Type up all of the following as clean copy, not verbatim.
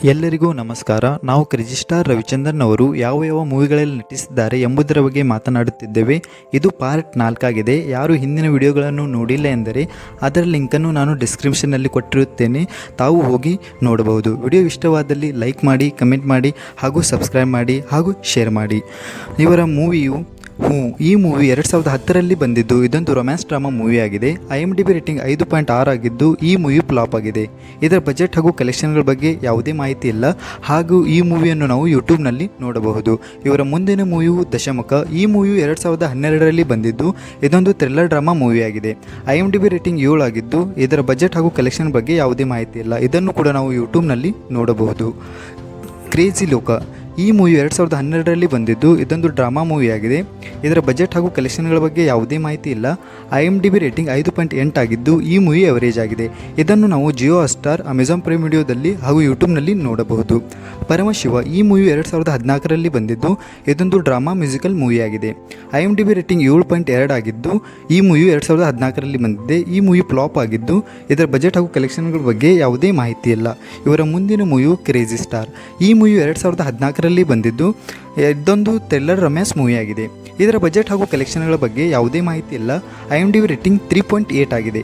ಎಲ್ಲರಿಗೂ ನಮಸ್ಕಾರ. ನಾವು ಕ್ರಿಜಿಸ್ಟಾರ್ ರವಿಚಂದ್ರನ್ ಅವರು ಯಾವ ಮೂವಿಗಳಲ್ಲಿ ನಟಿಸಿದ್ದಾರೆ ಎಂಬುದರ ಬಗ್ಗೆ ಮಾತನಾಡುತ್ತಿದ್ದೇವೆ. ಇದು ಪಾರ್ಟ್ 4 ಆಗಿದೆ. ಯಾರು ಹಿಂದಿನ ವಿಡಿಯೋಗಳನ್ನು ನೋಡಿಲ್ಲ ಎಂದರೆ ಅದರ ಲಿಂಕನ್ನು ನಾನು ಡಿಸ್ಕ್ರಿಪ್ಷನ್ನಲ್ಲಿ ಕೊಟ್ಟಿರುತ್ತೇನೆ, ತಾವು ಹೋಗಿ ನೋಡಬಹುದು. ವಿಡಿಯೋ ಇಷ್ಟವಾದಲ್ಲಿ ಲೈಕ್ ಮಾಡಿ, ಕಮೆಂಟ್ ಮಾಡಿ ಹಾಗೂ ಸಬ್ಸ್ಕ್ರೈಬ್ ಮಾಡಿ ಹಾಗೂ ಶೇರ್ ಮಾಡಿ. ಇವರ ಮೂವಿಯು ಈ ಮೂವಿ 2010ರಲ್ಲಿ ಬಂದಿದ್ದು. ಇದೊಂದು ರೊಮ್ಯಾನ್ಸ್ ಡ್ರಾಮಾ ಮೂವಿಯಾಗಿದೆ. IMDb ರೇಟಿಂಗ್ 5.6 ಆಗಿದ್ದು ಈ ಮೂವಿ ಫ್ಲಾಪ್ ಆಗಿದೆ. ಇದರ ಬಜೆಟ್ ಹಾಗೂ ಕಲೆಕ್ಷನ್ಗಳ ಬಗ್ಗೆ ಯಾವುದೇ ಮಾಹಿತಿ ಇಲ್ಲ. ಹಾಗೂ ಈ ಮೂವಿಯನ್ನು ನಾವು ಯೂಟ್ಯೂಬ್ನಲ್ಲಿ ನೋಡಬಹುದು. ಇವರ ಮುಂದಿನ ಮೂವಿಯು ದಶಮುಖ. ಈ ಮೂವಿಯು 2012ರಲ್ಲಿ ಬಂದಿದ್ದು. ಇದೊಂದು ಥ್ರಿಲ್ಲರ್ ಡ್ರಾಮಾ ಮೂವಿಯಾಗಿದೆ. IMDb ರೇಟಿಂಗ್ 7 ಆಗಿದ್ದು ಇದರ ಬಜೆಟ್ ಹಾಗೂ ಕಲೆಕ್ಷನ್ ಬಗ್ಗೆ ಯಾವುದೇ ಮಾಹಿತಿ ಇಲ್ಲ. ಇದನ್ನು ಕೂಡ ನಾವು ಯೂಟ್ಯೂಬ್ನಲ್ಲಿ ನೋಡಬಹುದು. ಕ್ರೇಜಿ ಲೋಕ. ಈ ಮೂವಿ 2012ರಲ್ಲಿ ಬಂದಿದ್ದು. ಇದೊಂದು ಡ್ರಾಮಾ ಮೂವಿಯಾಗಿದೆ. ಇದರ ಬಜೆಟ್ ಹಾಗೂ ಕಲೆಕ್ಷನ್ಗಳ ಬಗ್ಗೆ ಯಾವುದೇ ಮಾಹಿತಿ ಇಲ್ಲ. IMDb ರೇಟಿಂಗ್ 5.8 ಆಗಿದ್ದು ಈ ಮೂವಿ ಎವರೇಜ್ ಆಗಿದೆ. ಇದನ್ನು ನಾವು ಜಿಯೋ ಹಾಟ್‌ಸ್ಟಾರ್, ಅಮೆಜಾನ್ ಪ್ರೈಮ್ ವಿಡಿಯೋದಲ್ಲಿ ಹಾಗೂ ಯೂಟ್ಯೂಬ್ನಲ್ಲಿ ನೋಡಬಹುದು. ಪರಮಶಿವ. ಈ ಮೂವಿ 2014ರಲ್ಲಿ ಬಂದಿದ್ದು. ಇದೊಂದು ಡ್ರಾಮಾ ಮ್ಯೂಸಿಕಲ್ ಮೂವಿಯಾಗಿದೆ. IMDb ರೇಟಿಂಗ್ 7.2 ಆಗಿದ್ದು ಈ ಮೂವಿ 2014ರಲ್ಲಿ ಬಂದಿದೆ. ಈ ಮೂವಿ ಫ್ಲಾಪ್ ಆಗಿದ್ದು ಇದರ ಬಜೆಟ್ ಹಾಗೂ ಕಲೆಕ್ಷನ್ಗಳ ಬಗ್ಗೆ ಯಾವುದೇ ಮಾಹಿತಿ ಇಲ್ಲ. ಇವರ ಮುಂದಿನ ಮೂವಿಯು ಕ್ರೇಜಿ ಸ್ಟಾರ್. ಈ ಮೂವಿ 2014ರಲ್ಲಿ ಬಂದಿದ್ದು. ಇದೊಂದು ಥ್ರಿಲ್ಲರ್ ರೊಮ್ಯಾನ್ಸ್ ಮೂವಿಯಾಗಿದೆ. ಇದರ ಬಜೆಟ್ ಹಾಗೂ ಕಲೆಕ್ಷನ್ಗಳ ಬಗ್ಗೆ ಯಾವುದೇ ಮಾಹಿತಿ ಇಲ್ಲ. IMDb ರೇಟಿಂಗ್ 3.8 ಆಗಿದೆ.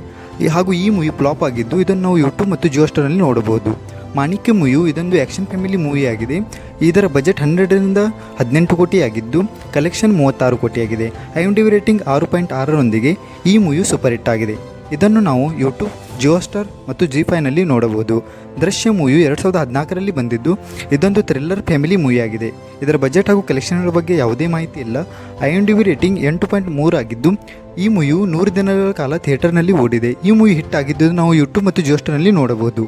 ಹಾಗೂ ಈ ಮೂವಿ ಫ್ಲಾಪ್ ಆಗಿದ್ದು ಇದನ್ನು ನಾವು ಯೂಟ್ಯೂಬ್ ಮತ್ತು ಜಿಯೋ ಹಾಟ್‌ಸ್ಟಾರ್ನಲ್ಲಿ ನೋಡಬಹುದು. ಮಾಣಿಕ್ಯ ಮೂವಿಯು ಇದೊಂದು ಆ್ಯಕ್ಷನ್ ಫ್ಯಾಮಿಲಿ ಮೂವಿಯಾಗಿದೆ. ಇದರ ಬಜೆಟ್ 12ರಿಂದ 18 ಕೋಟಿ ಆಗಿದ್ದು ಕಲೆಕ್ಷನ್ 36 ಕೋಟಿಯಾಗಿದೆ. IMDb ರೇಟಿಂಗ್ 6.6ರೊಂದಿಗೆ ಈ ಮೂವಿಯು ಸೂಪರ್ ಹಿಟ್ ಆಗಿದೆ. ಇದನ್ನು ನಾವು ಯೂಟ್ಯೂಬ್, ಜಿಯೋ ಹಾಟ್‌ಸ್ಟಾರ್ ಮತ್ತು ಜಿ5ನಲ್ಲಿ ನೋಡಬಹುದು. ದೃಶ್ಯ ಮೂವಿಯು 2014ರಲ್ಲಿ ಬಂದಿದ್ದು. ಇದೊಂದು ಥ್ರಿಲ್ಲರ್ ಫ್ಯಾಮಿಲಿ ಮೂವಿಯಾಗಿದೆ. ಇದರ ಬಜೆಟ್ ಹಾಗೂ ಕಲೆಕ್ಷನ್ಗಳ ಬಗ್ಗೆ ಯಾವುದೇ ಮಾಹಿತಿ ಇಲ್ಲ. IMDb ರೇಟಿಂಗ್ 8.3 ಆಗಿದ್ದು ಈ ಮೂವಿಯು 100 ದಿನಗಳ ಕಾಲ ಥಿಯೇಟರ್ನಲ್ಲಿ ಓಡಿದೆ. ಈ ಮೂವಿ ಹಿಟ್ ಆಗಿದ್ದು ನಾವು ಯೂಟ್ಯೂಬ್ ಮತ್ತು ಜಿಯೋ ಹಾಟ್‌ಸ್ಟಾರ್ನಲ್ಲಿ ನೋಡಬಹುದು.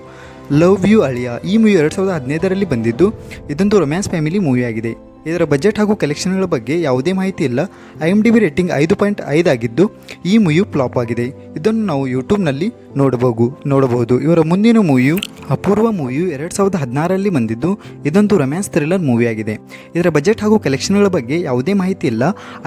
ಲವ್ ಯು ಅಳಿಯ. ಈ ಮೂವಿ 2015ರಲ್ಲಿ ಬಂದಿದ್ದು. ಇದೊಂದು ರೊಮ್ಯಾನ್ಸ್ ಫ್ಯಾಮಿಲಿ ಮೂವಿಯಾಗಿದೆ. ಇದರ ಬಜೆಟ್ ಹಾಗೂ ಕಲೆಕ್ಷನ್ಗಳ ಬಗ್ಗೆ ಯಾವುದೇ ಮಾಹಿತಿ ಇಲ್ಲ. IMDb ರೇಟಿಂಗ್ 5.5 ಆಗಿದ್ದು ಈ ಮೂವಿಯು ಫ್ಲಾಪ್ ಆಗಿದೆ. ಇದನ್ನು ನಾವು ಯೂಟ್ಯೂಬ್ನಲ್ಲಿ ನೋಡಬಹುದು. ಇವರ ಮುಂದಿನ ಮೂವಿಯು ಅಪೂರ್ವ. ಮೂವಿಯು 2016ರಲ್ಲಿ ಬಂದಿದ್ದು. ಇದೊಂದು ರೊಮ್ಯಾನ್ಸ್ ಥ್ರಿಲ್ಲರ್ ಮೂವಿಯಾಗಿದೆ. ಇದರ ಬಜೆಟ್ ಹಾಗೂ ಕಲೆಕ್ಷನ್ಗಳ ಬಗ್ಗೆ ಯಾವುದೇ ಮಾಹಿತಿ ಇಲ್ಲ.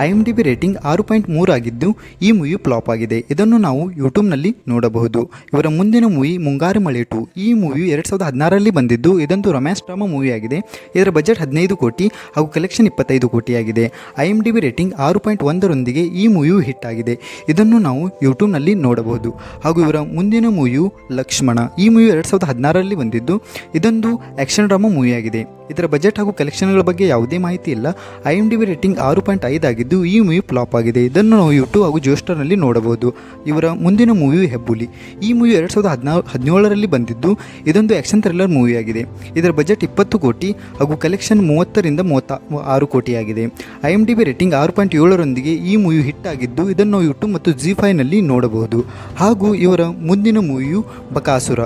IMDb ರೇಟಿಂಗ್ 6.3 ಆಗಿದ್ದು ಈ ಮೂವಿ ಫ್ಲಾಪ್ ಆಗಿದೆ. ಇದನ್ನು ನಾವು ಯೂಟ್ಯೂಬ್ನಲ್ಲಿ ನೋಡಬಹುದು. ಇವರ ಮುಂದಿನ ಮೂವಿ ಮುಂಗಾರು ಮಳೆ 2. ಈ ಮೂವಿಯು 2016ರಲ್ಲಿ ಬಂದಿದ್ದು. ಇದೊಂದು ರೊಮ್ಯಾನ್ಸ್ ಡ್ರಾಮಾ ಮೂವಿಯಾಗಿದೆ. ಇದರ ಬಜೆಟ್ 15 ಕೋಟಿ ಹಾಗೂ ಕಲೆಕ್ಷನ್ 25 ಕೋಟಿಯಾಗಿದೆ. IMDb ರೇಟಿಂಗ್ 6.1ರೊಂದಿಗೆ ಈ ಮೂವಿಯು ಹಿಟ್ ಆಗಿದೆ. ಇದನ್ನು ನಾವು ಯೂಟ್ಯೂಬ್ನಲ್ಲಿ ನೋಡಬಹುದು. ಹಾಗೂ ಇವರ ಮುಂದಿನ ಮೂವಿಯು ಲಕ್ಷ್ಮಣ. ಈ ಮೂವಿ 2016ರಲ್ಲಿ ಬಂದಿದ್ದು. ಇದೊಂದು ಆ್ಯಕ್ಷನ್ ಡ್ರಾಮಾ ಮೂವಿಯಾಗಿದೆ. ಇದರ ಬಜೆಟ್ ಹಾಗೂ ಕಲೆಕ್ಷನ್ಗಳ ಬಗ್ಗೆ ಯಾವುದೇ ಮಾಹಿತಿ ಇಲ್ಲ. IMDb ರೇಟಿಂಗ್ 6.5 ಆಗಿದ್ದು ಈ ಮೂವಿ ಫ್ಲಾಪ್ ಆಗಿದೆ. ಇದನ್ನು ನಾವು ಯೂಟ್ಯೂಬ್ ಹಾಗೂ ಜಿಯೋ ಹಾಟ್‌ಸ್ಟಾರ್ನಲ್ಲಿ ನೋಡಬಹುದು. ಇವರ ಮುಂದಿನ ಮೂವಿಯು ಹೆಬ್ಬುಲಿ. ಈ ಮೂವಿ 2017ರಲ್ಲಿ ಬಂದಿದ್ದು. ಇದೊಂದು ಆ್ಯಕ್ಷನ್ ಥ್ರಿಲ್ಲರ್ ಮೂವಿಯಾಗಿದೆ. ಇದರ ಬಜೆಟ್ 20 ಕೋಟಿ ಹಾಗೂ ಕಲೆಕ್ಷನ್ 30ರಿಂದ 36 ಕೋಟಿಯಾಗಿದೆ. IMDb ರೇಟಿಂಗ್ 6.7ರೊಂದಿಗೆ ಈ ಮೂವಿ ಹಿಟ್ ಆಗಿದ್ದು ಇದನ್ನು ನಾವು ಯೂಟ್ಯೂಬ್ ಮತ್ತು ಜಿ5ನಲ್ಲಿ ನೋಡಬಹುದು. ಹಾಗೂ ಇವರ ಮುಂದಿನ ಮೂವಿಯು ಬಕಾಸುರ.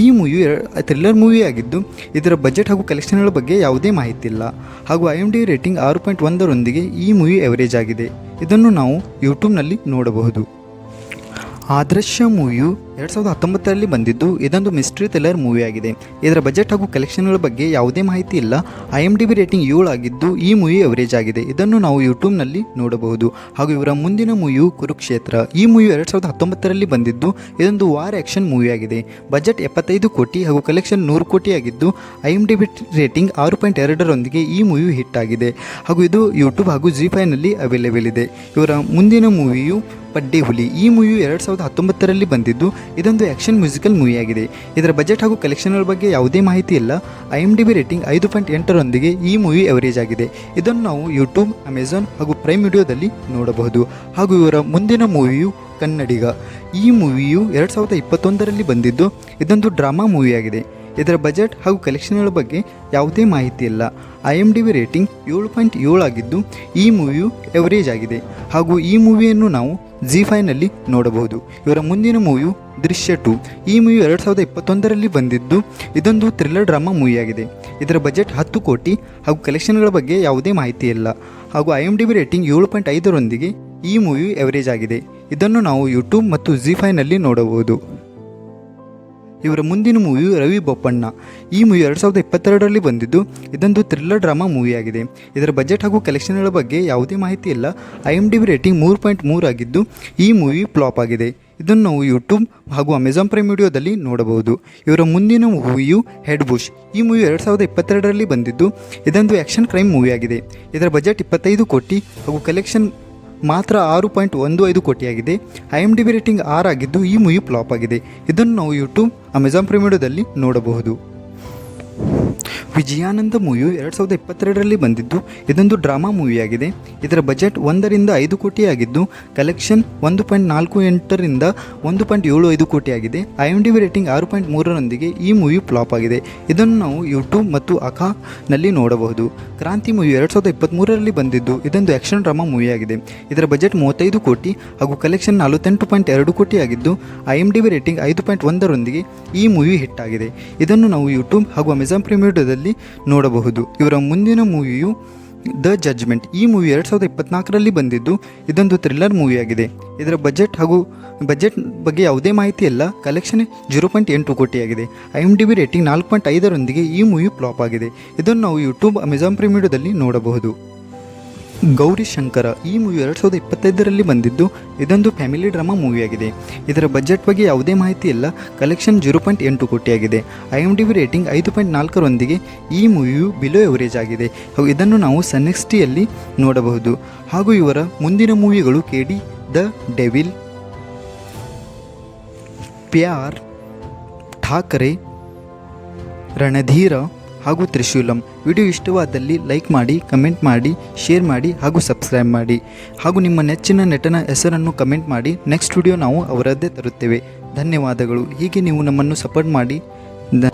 ಈ ಮೂವಿಯು ಥ್ರಿಲ್ಲರ್ ಮೂವಿಯಾಗಿದ್ದು ಇದರ ಬಜೆಟ್ ಹಾಗೂ ಕಲೆಕ್ಷನ್ಗಳ ಬಗ್ಗೆ ಯಾವುದೇ ಮಾಹಿತಿ ಇಲ್ಲ. ಹಾಗೂ IMDb ರೇಟಿಂಗ್ 6.1ರೊಂದಿಗೆ ಈ ಮೂವಿ ಎವರೇಜ್ ಆಗಿದೆ. ಇದನ್ನು ನಾವು ಯೂಟ್ಯೂಬ್ನಲ್ಲಿ ನೋಡಬಹುದು. ಆದರ್ಶ ಮೂವಿಯು 2019ರಲ್ಲಿ ಬಂದಿದ್ದು. ಇದೊಂದು ಮಿಸ್ಟ್ರಿ ಥ್ರಿಲ್ಲರ್ ಮೂವಿಯಾಗಿದೆ. ಇದರ ಬಜೆಟ್ ಹಾಗೂ ಕಲೆಕ್ಷನ್ಗಳ ಬಗ್ಗೆ ಯಾವುದೇ ಮಾಹಿತಿ ಇಲ್ಲ. IMDb ರೇಟಿಂಗ್ 7 ಆಗಿದ್ದು ಈ ಮೂವಿ ಎವರೇಜ್ ಆಗಿದೆ. ಇದನ್ನು ನಾವು ಯೂಟ್ಯೂಬ್ನಲ್ಲಿ ನೋಡಬಹುದು. ಹಾಗೂ ಇವರ ಮುಂದಿನ ಮೂವಿಯು ಕುರುಕ್ಷೇತ್ರ. ಈ ಮೂವಿ 2019ರಲ್ಲಿ ಬಂದಿದ್ದು. ಇದೊಂದು ವಾರ್ ಆ್ಯಕ್ಷನ್ ಮೂವಿಯಾಗಿದೆ. ಬಜೆಟ್ 75 ಕೋಟಿ ಹಾಗೂ ಕಲೆಕ್ಷನ್ 100 ಕೋಟಿಯಾಗಿದ್ದು IMDb ರೇಟಿಂಗ್ 6.2ರೊಂದಿಗೆ ಈ ಮೂವಿಯು ಹಿಟ್ ಆಗಿದೆ. ಹಾಗೂ ಇದು ಯೂಟ್ಯೂಬ್ ಹಾಗೂ ಜಿ5ನಲ್ಲಿ ಅವೈಲೇಬಲ್ ಇದೆ. ಇವರ ಮುಂದಿನ ಮೂವಿಯು ಪಡ್ಡೆ ಹುಲಿ. ಈ ಮೂವಿಯು 2019ರಲ್ಲಿ ಬಂದಿದ್ದು. ಇದೊಂದು ಆ್ಯಕ್ಷನ್ ಮ್ಯೂಸಿಕಲ್ ಮೂವಿಯಾಗಿದೆ. ಇದರ ಬಜೆಟ್ ಹಾಗೂ ಕಲೆಕ್ಷನ್ಗಳ ಬಗ್ಗೆ ಯಾವುದೇ ಮಾಹಿತಿ ಇಲ್ಲ. IMDb ರೇಟಿಂಗ್ 5.8ರೊಂದಿಗೆ ಈ ಮೂವಿ ಎವರೇಜ್ ಆಗಿದೆ. ಇದನ್ನು ನಾವು ಯೂಟ್ಯೂಬ್, ಅಮೆಜಾನ್ ಹಾಗೂ ಪ್ರೈಮ್ ವಿಡಿಯೋದಲ್ಲಿ ನೋಡಬಹುದು. ಹಾಗೂ ಇವರ ಮುಂದಿನ ಮೂವಿಯು ಕನ್ನಡಿಗ. ಈ ಮೂವಿಯು 2021ರಲ್ಲಿ ಬಂದಿದ್ದು. ಇದೊಂದು ಡ್ರಾಮಾ ಮೂವಿಯಾಗಿದೆ. ಇದರ ಬಜೆಟ್ ಹಾಗೂ ಕಲೆಕ್ಷನ್ಗಳ ಬಗ್ಗೆ ಯಾವುದೇ ಮಾಹಿತಿ ಇಲ್ಲ. IMDb ರೇಟಿಂಗ್ 7.7 ಆಗಿದ್ದು ಈ ಮೂವಿಯು ಎವರೇಜ್ ಆಗಿದೆ. ಹಾಗೂ ಈ ಮೂವಿಯನ್ನು ನಾವು ಜಿ5ನಲ್ಲಿ ನೋಡಬಹುದು. ಇವರ ಮುಂದಿನ ಮೂವಿಯು ದೃಶ್ಯ 2. ಈ ಮೂವಿ 2021ರಲ್ಲಿ ಬಂದಿದ್ದು. ಇದೊಂದು ಥ್ರಿಲ್ಲರ್ ಡ್ರಾಮಾ ಮೂವಿಯಾಗಿದೆ. ಇದರ ಬಜೆಟ್ 10 ಕೋಟಿ ಹಾಗೂ ಕಲೆಕ್ಷನ್ಗಳ ಬಗ್ಗೆ ಯಾವುದೇ ಮಾಹಿತಿ ಇಲ್ಲ. ಹಾಗೂ IMDb ರೇಟಿಂಗ್ 7.5ರೊಂದಿಗೆ ಈ ಮೂವಿಯು ಎವರೇಜ್ ಆಗಿದೆ. ಇದನ್ನು ನಾವು ಯೂಟ್ಯೂಬ್ ಮತ್ತು ಜಿ5ನಲ್ಲಿ ನೋಡಬಹುದು. ಇವರ ಮುಂದಿನ ಮೂವಿಯು ರವಿ ಬೋಪಣ್ಣ. ಈ ಮೂವಿ 2022ರಲ್ಲಿ ಬಂದಿದ್ದು. ಇದೊಂದು ಥ್ರಿಲ್ಲರ್ ಡ್ರಾಮಾ ಮೂವಿಯಾಗಿದೆ. ಇದರ ಬಜೆಟ್ ಹಾಗೂ ಕಲೆಕ್ಷನ್ಗಳ ಬಗ್ಗೆ ಯಾವುದೇ ಮಾಹಿತಿ ಇಲ್ಲ. IMDb ರೇಟಿಂಗ್ 3.3 ಆಗಿದ್ದು ಈ ಮೂವಿ ಫ್ಲಾಪ್ ಆಗಿದೆ. ಇದನ್ನು ನಾವು ಯೂಟ್ಯೂಬ್ ಹಾಗೂ ಅಮೆಜಾನ್ ಪ್ರೈಮ್ ವಿಡಿಯೋದಲ್ಲಿ ನೋಡಬಹುದು. ಇವರ ಮುಂದಿನ ಮೂವಿಯು ಹೆಡ್ ಬುಷ್. ಈ ಮೂವಿ 2022ರಲ್ಲಿ ಬಂದಿದ್ದು ಇದೊಂದು ಆ್ಯಕ್ಷನ್ ಕ್ರೈಮ್ ಮೂವಿಯಾಗಿದೆ. ಇದರ ಬಜೆಟ್ 25 ಕೋಟಿ ಹಾಗೂ ಕಲೆಕ್ಷನ್ ಮಾತ್ರ 6.15 ಕೋಟಿಯಾಗಿದೆ. IMDb ರೇಟಿಂಗ್ 6 ಆಗಿದ್ದು ಈ ಮೂವಿ ಫ್ಲಾಪ್ ಆಗಿದೆ. ಇದನ್ನು ನಾವು ಯೂಟ್ಯೂಬ್ ಅಮೆಜಾನ್ ಪ್ರೈಮ್ ವಿಡಿಯೋದಲ್ಲಿ ನೋಡಬಹುದು. ವಿಜಯಾನಂದ ಮೂವಿಯು 2022ರಲ್ಲಿ ಬಂದಿದ್ದು ಇದೊಂದು ಡ್ರಾಮಾ ಮೂವಿಯಾಗಿದೆ. ಇದರ ಬಜೆಟ್ 1ರಿಂದ 5 ಕೋಟಿ ಆಗಿದ್ದು ಕಲೆಕ್ಷನ್ 1.48ರಿಂದ 1.75 ಕೋಟಿ ಆಗಿದೆ. IMDb ರೇಟಿಂಗ್ 6.3ರೊಂದಿಗೆ ಈ ಮೂವಿ ಫ್ಲಾಪ್ ಆಗಿದೆ. ಇದನ್ನು ನಾವು ಯೂಟ್ಯೂಬ್ ಮತ್ತು ಅಖಾನಲ್ಲಿ ನೋಡಬಹುದು. ಕ್ರಾಂತಿ ಮೂವಿ 2023ರಲ್ಲಿ ಬಂದಿದ್ದು ಇದೊಂದು ಆ್ಯಕ್ಷನ್ ಡ್ರಾಮಾ ಮೂವಿಯಾಗಿದೆ. ಇದರ ಬಜೆಟ್ 35 ಕೋಟಿ ಹಾಗೂ ಕಲೆಕ್ಷನ್ 48.2 ಕೋಟಿ ಆಗಿದ್ದು IMDb ರೇಟಿಂಗ್ 5.1ರೊಂದಿಗೆ ಈ ಮೂವಿ ಹಿಟ್ ಆಗಿದೆ. ಇದನ್ನು ನಾವು ಯೂಟ್ಯೂಬ್ ಹಾಗೂ ಅಮೆಜಾನ್ ಪ್ರೈಮ್ ವಿಡಿಯೋದಲ್ಲಿ ನೋಡಬಹುದು. ಇವರ ಮುಂದಿನ ಮೂವಿಯು ದ ಜಡ್ಜ್ಮೆಂಟ್. ಈ ಮೂವಿ 2024ರಲ್ಲಿ ಬಂದಿದ್ದು ಇದೊಂದು ಥ್ರಿಲ್ಲರ್ ಮೂವಿಯಾಗಿದೆ. ಇದರ ಬಜೆಟ್ ಬಗ್ಗೆ ಯಾವುದೇ ಮಾಹಿತಿ ಇಲ್ಲ. ಕಲೆಕ್ಷನ್ 0.8 ಕೋಟಿಯಾಗಿದೆ. IMDb ರೇಟಿಂಗ್ 4.5ರೊಂದಿಗೆ ಈ ಮೂವಿ ಫ್ಲಾಪ್ ಆಗಿದೆ. ಇದನ್ನು ನಾವು ಯೂಟ್ಯೂಬ್ ಅಮೆಜಾನ್ ಪ್ರೈಮ್ ವಿಡಿಯೋದಲ್ಲಿ ನೋಡಬಹುದು. ಗೌರಿ ಶಂಕರ. ಈ ಮೂವಿ 2025ರಲ್ಲಿ ಬಂದಿದ್ದು ಇದೊಂದು ಫ್ಯಾಮಿಲಿ ಡ್ರಾಮಾ ಮೂವಿಯಾಗಿದೆ. ಇದರ ಬಜೆಟ್ ಬಗ್ಗೆ ಯಾವುದೇ ಮಾಹಿತಿ ಇಲ್ಲ. ಕಲೆಕ್ಷನ್ 0.8 ಕೋಟಿಯಾಗಿದೆ. IMDb ರೇಟಿಂಗ್ 5.4ರೊಂದಿಗೆ ಈ ಮೂವಿಯು ಬಿಲೋ ಎವರೇಜ್ ಆಗಿದೆ ಹಾಗೂ ಇದನ್ನು ನಾವು ಸನ್ನೆಕ್ಸ್ಟಿಯಲ್ಲಿ ನೋಡಬಹುದು. ಹಾಗೂ ಇವರ ಮುಂದಿನ ಮೂವಿಗಳು KD ದ ಡೆವಿಲ್, ಪ್ಯಾರ್, ಠಾಕರೆ, ರಣಧೀರ ಹಾಗೂ ತ್ರಿಶೂಲಂ. ವಿಡಿಯೋ ಇಷ್ಟವಾದಲ್ಲಿ ಲೈಕ್ ಮಾಡಿ, ಕಮೆಂಟ್ ಮಾಡಿ, ಶೇರ್ ಮಾಡಿ ಹಾಗೂ ಸಬ್ಸ್ಕ್ರೈಬ್ ಮಾಡಿ. ಹಾಗೂ ನಿಮ್ಮ ನೆಚ್ಚಿನ ನಟನ ಹೆಸರನ್ನು ಕಮೆಂಟ್ ಮಾಡಿ. ನೆಕ್ಸ್ಟ್ ವಿಡಿಯೋ ನಾವು ಅವರದ್ದೇ ತರುತ್ತೇವೆ. ಧನ್ಯವಾದಗಳು. ಹೀಗೆ ನೀವು ನಮ್ಮನ್ನು ಸಪೋರ್ಟ್ ಮಾಡಿ.